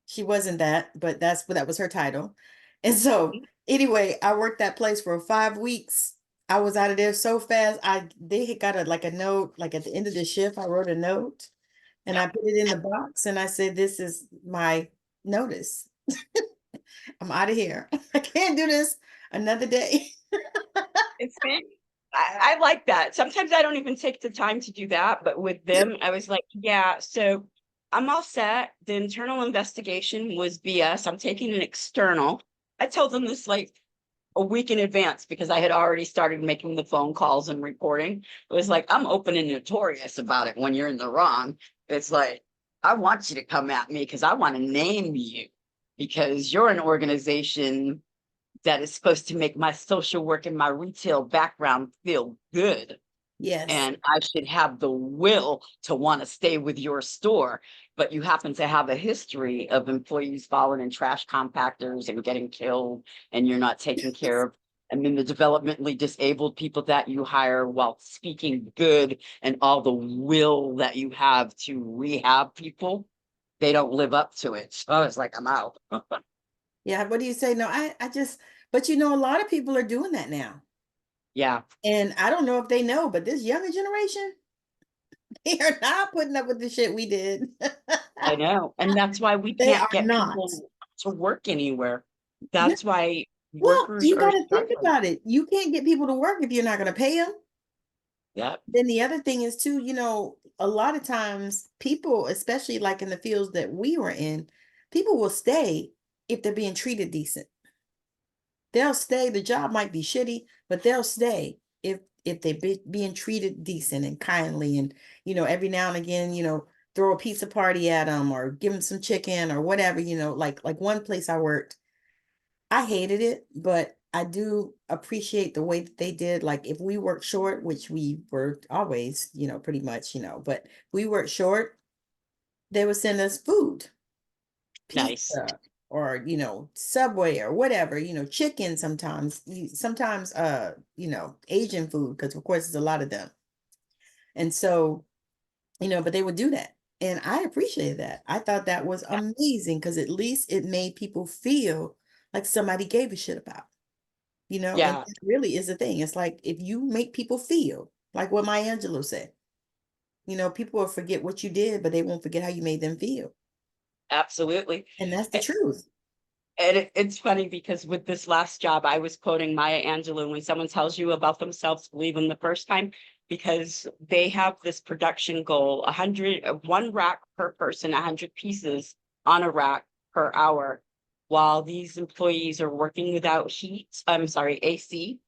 She wasn't that, but that was her title. And so anyway, I worked that place for 5 weeks. I was out of there so fast. They had got like a note, like at the end of the shift, I wrote a note and I put it in the box and I said, "This is my notice. I'm out of here. I can't do this another day." It's big. I like that. Sometimes I don't even take the time to do that, but with them, I was like, yeah, so I'm all set. The internal investigation was BS. I'm taking an external. I told them this like a week in advance because I had already started making the phone calls and reporting. It was like, I'm open and notorious about it when you're in the wrong. It's like, I want you to come at me because I want to name you, because you're an organization that is supposed to make my social work and my retail background feel good. Yes. And I should have the will to want to stay with your store. But you happen to have a history of employees falling in trash compactors and getting killed, and you're not taking care of. And then the developmentally disabled people that you hire, while speaking good and all the will that you have to rehab people, they don't live up to it. So I was like, I'm out. Yeah. What do you say? No, but a lot of people are doing that now. Yeah. And I don't know if they know, but this younger generation, they are not putting up with the shit we did. I know. And that's why we They can't are get not. people to work anywhere. No. That's why Well, workers you are got to think struggling. about it. You can't get people to work if you're not going to pay them. Yeah. Then the other thing is too, a lot of times people, especially like in the fields that we were in, people will stay if they're being treated decent. They'll stay. The job might be shitty, but they'll stay if they're being treated decent and kindly, and every now and again, throw a pizza party at them or give them some chicken or whatever. Like one place I worked, I hated it, but I do appreciate the way that they did. Like if we worked short, which we were always, pretty much, but we worked short, they would send us food, Nice. pizza, or Subway or whatever, chicken sometimes, sometimes Asian food, because of course there's a lot of them. And so, but they would do that. And I appreciated that. I thought that was amazing because at least it made people feel like somebody gave a shit about. And Yeah, it really is a thing. It's like if you make people feel like what Maya Angelou said, people will forget what you did, but they won't forget how you made them feel. absolutely. And that's the A- truth. And it's funny because with this last job, I was quoting Maya Angelou: when someone tells you about themselves, believe them the first time, because they have this production goal, 100, one rack per person, 100 pieces on a rack per hour. while these employees are working without heat, I'm sorry, AC,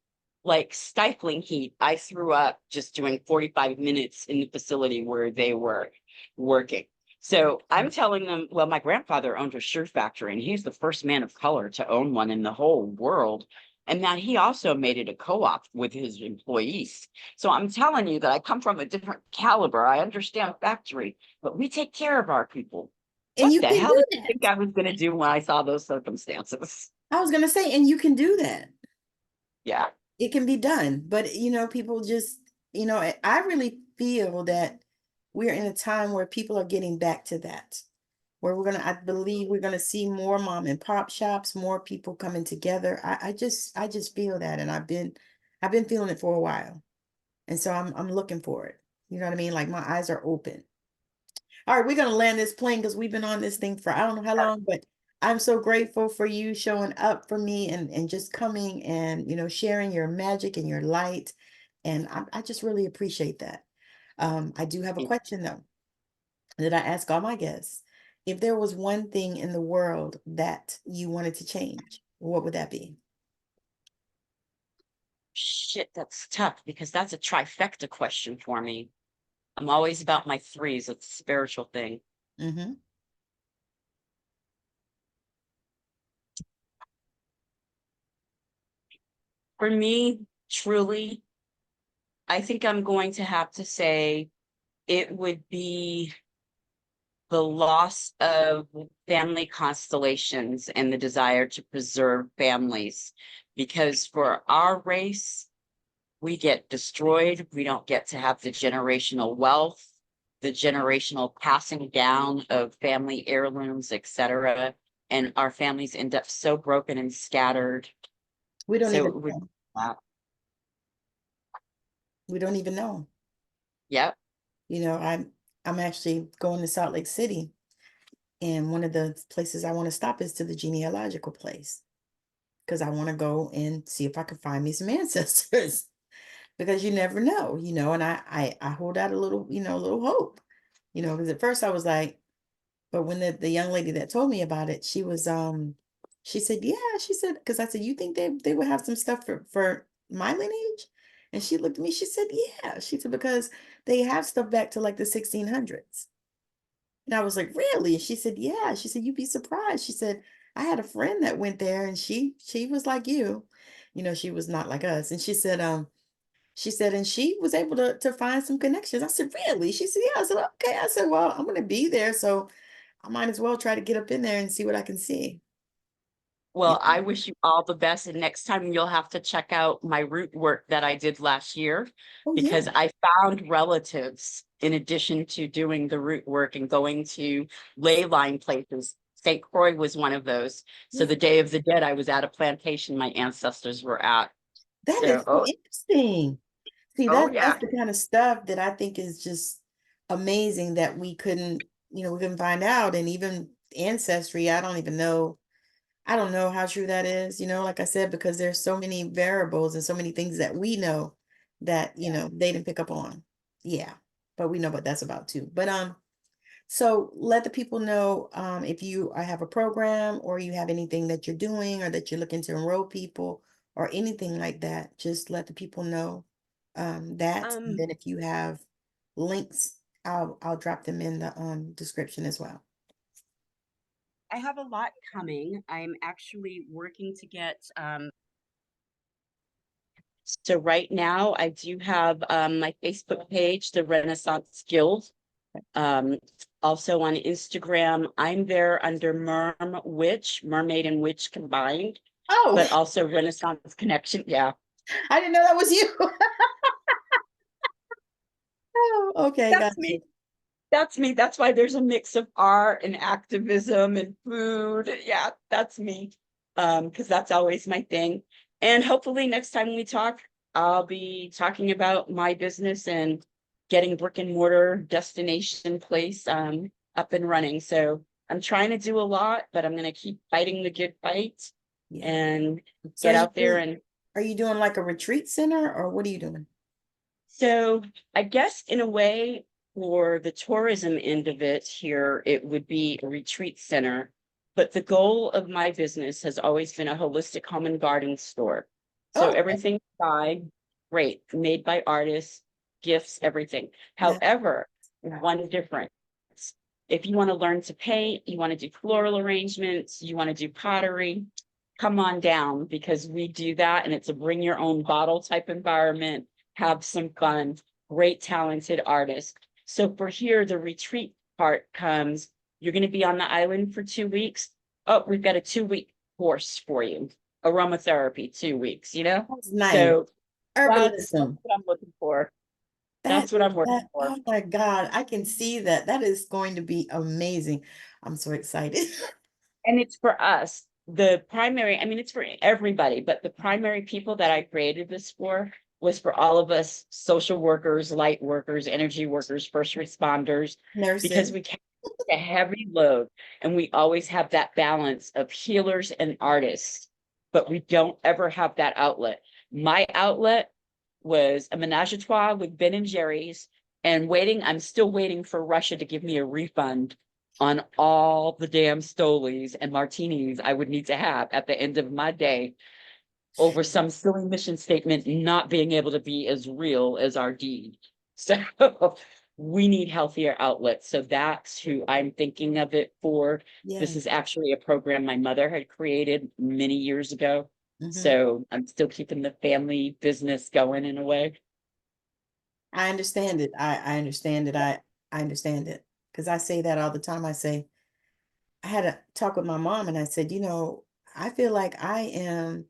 like stifling heat. I threw up just doing 45 minutes in the facility where they were working. So I'm telling them, well, my grandfather owned a shoe factory and he's the first man of color to own one in the whole world. And that he also made it a co-op with his employees. So I'm telling you that I come from a different caliber. I understand factory, but we take care of our people. And What you the can hell do did you think that. I was going to do when I saw those circumstances? I was gonna say, and you can do that. Yeah. It can be done, but people just, I really feel that we're in a time where people are getting back to that, where I believe we're gonna see more mom and pop shops, more people coming together. I just feel that, and I've been feeling it for a while, and so I'm looking for it. You know what I mean? Like my eyes are open. All right, we're gonna land this plane because we've been on this thing for I don't know how long, but I'm so grateful for you showing up for me and just coming and sharing your magic and your light. And I just really appreciate that. I do have a question though that I ask all my guests. If there was one thing in the world that you wanted to change, what would that be? Shit, that's tough because that's a trifecta question for me. I'm always about my threes. It's a spiritual thing. Mm-hmm. For me, truly, I think I'm going to have to say it would be the loss of family constellations and the desire to preserve families. Because for our race, we get destroyed. We don't get to have the generational wealth, the generational passing down of family heirlooms, etc. And our families end up so broken and scattered. We don't So even it would, know. We don't even know. yep. I'm actually going to Salt Lake City, and one of the places I want to stop is to the genealogical place because I want to go and see if I can find me some ancestors because you never know, and I hold out a little, a little hope, because at first I was like, but when the young lady that told me about it, she said, yeah, she said, because I said, you think they would have some stuff for my lineage? And she looked at me, she said, yeah. She said, because they have stuff back to like the 1600s. And I was like, really? And she said, yeah. She said, you'd be surprised. She said, I had a friend that went there and she was like you. She was not like us. And she said, and she was able to find some connections. I said, really? She said, yeah. I said, okay. I said, well, I'm gonna be there. So I might as well try to get up in there and see what I can see. Well, I wish you all the best. And next time you'll have to check out my root work that I did last year Oh because yeah. I found relatives in addition to doing the root work and going to ley line places. St. Croix was one of those. So Yeah. the Day of the Dead, I was at a plantation my ancestors were at. That So, is so interesting. See, oh that's yeah. the kind of stuff that I think is just amazing that we couldn't find out. And even ancestry, I don't know how true that is, like I said, because there's so many variables and so many things that we know that, they didn't pick up on. Yeah. But we know what that's about too. But so let the people know if you have a program or you have anything that you're doing or that you're looking to enroll people or anything like that, just let the people know that. And then if you have links, I'll drop them in the description as well. I have a lot coming. I'm actually working to get so right now I do have my Facebook page, the Renaissance Guild. Also on Instagram, I'm there under Merm Witch, Mermaid and Witch combined, Oh, but also Renaissance Connection. Yeah. I didn't know that was you. Oh, okay, got That's me. you. That's me. That's why there's a mix of art and activism and food. Yeah, that's me. Because that's always my thing. And hopefully next time we talk, I'll be talking about my business and getting brick and mortar destination place up and running. So I'm trying to do a lot, but I'm gonna keep fighting the good fight Yeah. and So get out there. And are you doing like a retreat center or what are you doing? so I guess in a way, for the tourism end of it here, it would be a retreat center. But the goal of my business has always been a holistic home and garden store. So Oh, everything by great, made by artists, gifts, everything. that- However, one difference. If you want to learn to paint, you want to do floral arrangements, you want to do pottery, come on down because we do that and it's a bring your own bottle type environment, have some fun, great talented artists. So for here, the retreat part comes, you're going to be on the island for 2 weeks. Oh, we've got a 2-week course for you. Aromatherapy, 2 weeks, that's nice. So that's Herbalism. what I'm looking for. That, That's what I'm working for. oh my God, I can see that. That is going to be amazing. I'm so excited. And it's for us. The primary, I mean, it's for everybody, but the primary people that I created this for was for all of us social workers, light workers, energy workers, first responders, because Nurses. we carry a heavy load and we always have that balance of healers and artists, but we don't ever have that outlet. My outlet was a menage a trois with Ben and Jerry's and I'm still waiting for Russia to give me a refund on all the damn Stolies and martinis I would need to have at the end of my day over some silly mission statement not being able to be as real as our deed. So we need healthier outlets. So that's who I'm thinking of it for. Yeah. This is actually a program my mother had created many years ago. Mhm. So I'm still keeping the family business going in a way. I understand it. I understand it. I understand it. Because I say that all the time. I say, I had a talk with my mom and I said, I feel like I am,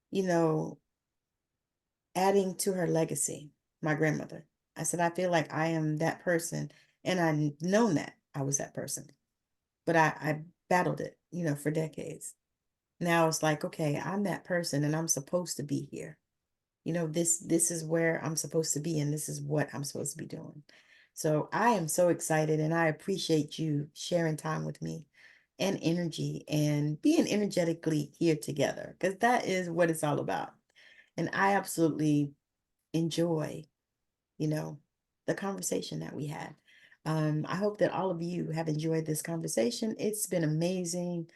you know, adding to her legacy, my grandmother. I said, I feel like I am that person. And I've known that I was that person. But I battled it, for decades. Now it's like, okay, I'm that person and I'm supposed to be here. This is where I'm supposed to be and this is what I'm supposed to be doing. So I am so excited and I appreciate you sharing time with me and energy and being energetically here together because that is what it's all about. And I absolutely enjoy, the conversation that we had. I hope that all of you have enjoyed this conversation. It's been amazing.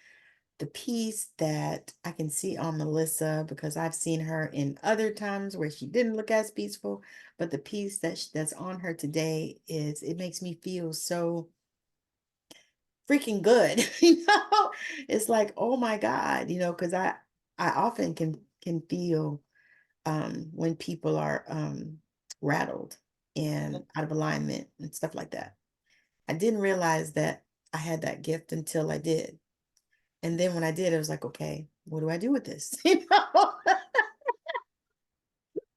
The peace that I can see on Melissa, because I've seen her in other times where she didn't look as peaceful, but the peace that's on her today it makes me feel so freaking good. It's like, oh my God, because I often can feel when people are rattled and out of alignment and stuff like that. I didn't realize that I had that gift until I did. And then when I did, it was like, okay, what do I do with this?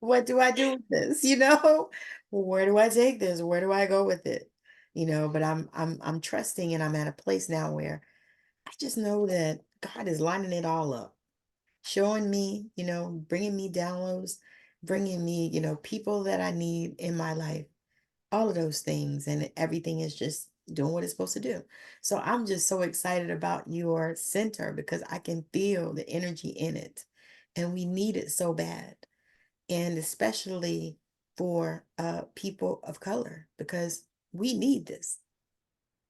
What do I do with this? Where do I take this? Where do I go with it? But I'm trusting and I'm at a place now where I just know that God is lining it all up, showing me, bringing me downloads, bringing me, people that I need in my life, all of those things, and everything is just doing what it's supposed to do. So I'm just so excited about your center because I can feel the energy in it, and we need it so bad, and especially for people of color because we need this.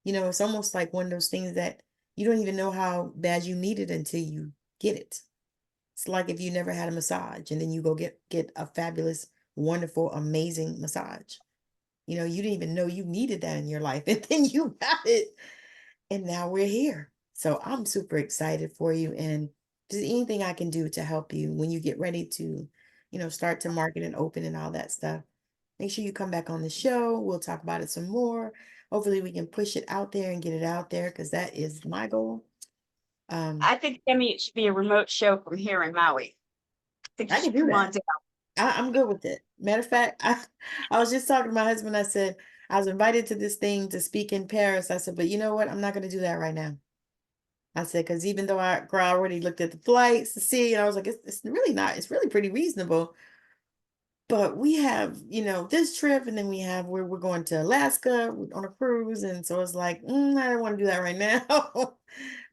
It's almost like one of those things that you don't even know how bad you need it until you get it. It's like if you never had a massage and then you go get a fabulous, wonderful, amazing massage. You didn't even know you needed that in your life, and then you got it, and now we're here. So I'm super excited for you, and if there's anything I can do to help you when you get ready to, start to market and open and all that stuff, make sure you come back on the show. We'll talk about it some more. Hopefully we can push it out there and get it out there because that is my goal. I think, Demi, it should be a remote show from here in Maui. I think you I can should do come on that. down. I'm good with it. Matter of fact, I was just talking to my husband. I said, I was invited to this thing to speak in Paris. I said, but you know what? I'm not going to do that right now. I said, because even though I already looked at the flights to see, and I was like, it's really not, it's really pretty reasonable. But we have, this trip, and then we have where we're going to Alaska on a cruise. And so it's like, I don't want to do that right now.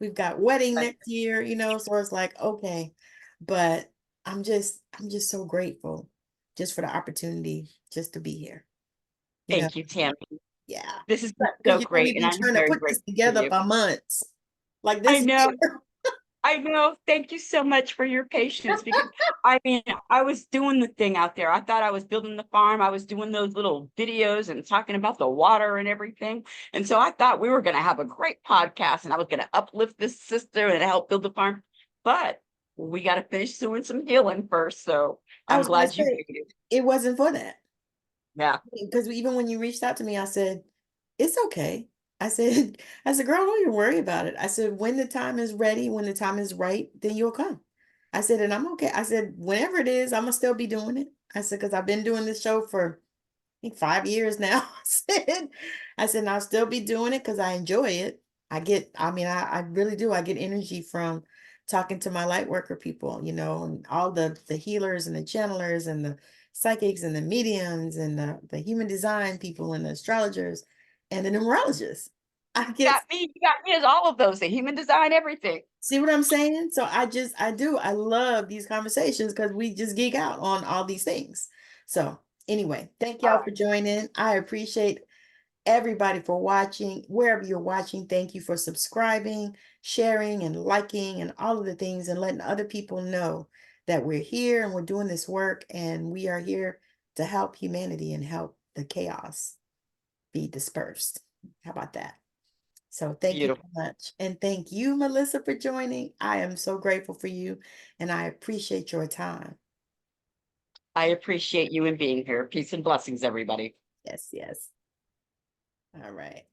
We've got wedding next year, so it's like, okay. But I'm just so grateful just for the opportunity just to be here. Thank you, Tammy. Yeah. This has been Because so you know, great, we've and been I'm trying to very put this grateful for together you. for months. Like I this. know. I know. Thank you so much for your patience because I mean, I was doing the thing out there. I thought I was building the farm. I was doing those little videos and talking about the water and everything. And so I thought we were going to have a great podcast and I was going to uplift this sister and help build the farm. But we got to finish doing some healing first. So I I'm was gonna glad you say waited. it wasn't for that. Yeah. Because even when you reached out to me, I said, it's okay. I said, I said, girl, don't even worry about it. I said, when the time is ready, when the time is right, then you'll come. I said, and I'm okay. I said, whenever it is, I'm gonna still be doing it. I said, because I've been doing this show for I think 5 years now. I said, and I'll still be doing it because I enjoy it. I mean, I really do. I get energy from talking to my light worker people, and all the healers and the channelers and the psychics and the mediums and the human design people and the astrologers and the numerologists. I get You got me as all of those, the human design, everything. See what I'm saying? So I love these conversations because we just geek out on all these things. So anyway, thank y'all for joining. I appreciate everybody for watching. Wherever you're watching, thank you for subscribing, sharing, and liking, and all of the things, and letting other people know that we're here and we're doing this work, and we are here to help humanity and help the chaos be dispersed. How about that? So thank you so Beautiful. much. And thank you, Melissa, for joining. I am so grateful for you and I appreciate your time. I appreciate you and being here. Peace and blessings, everybody. Yes, yes. All right.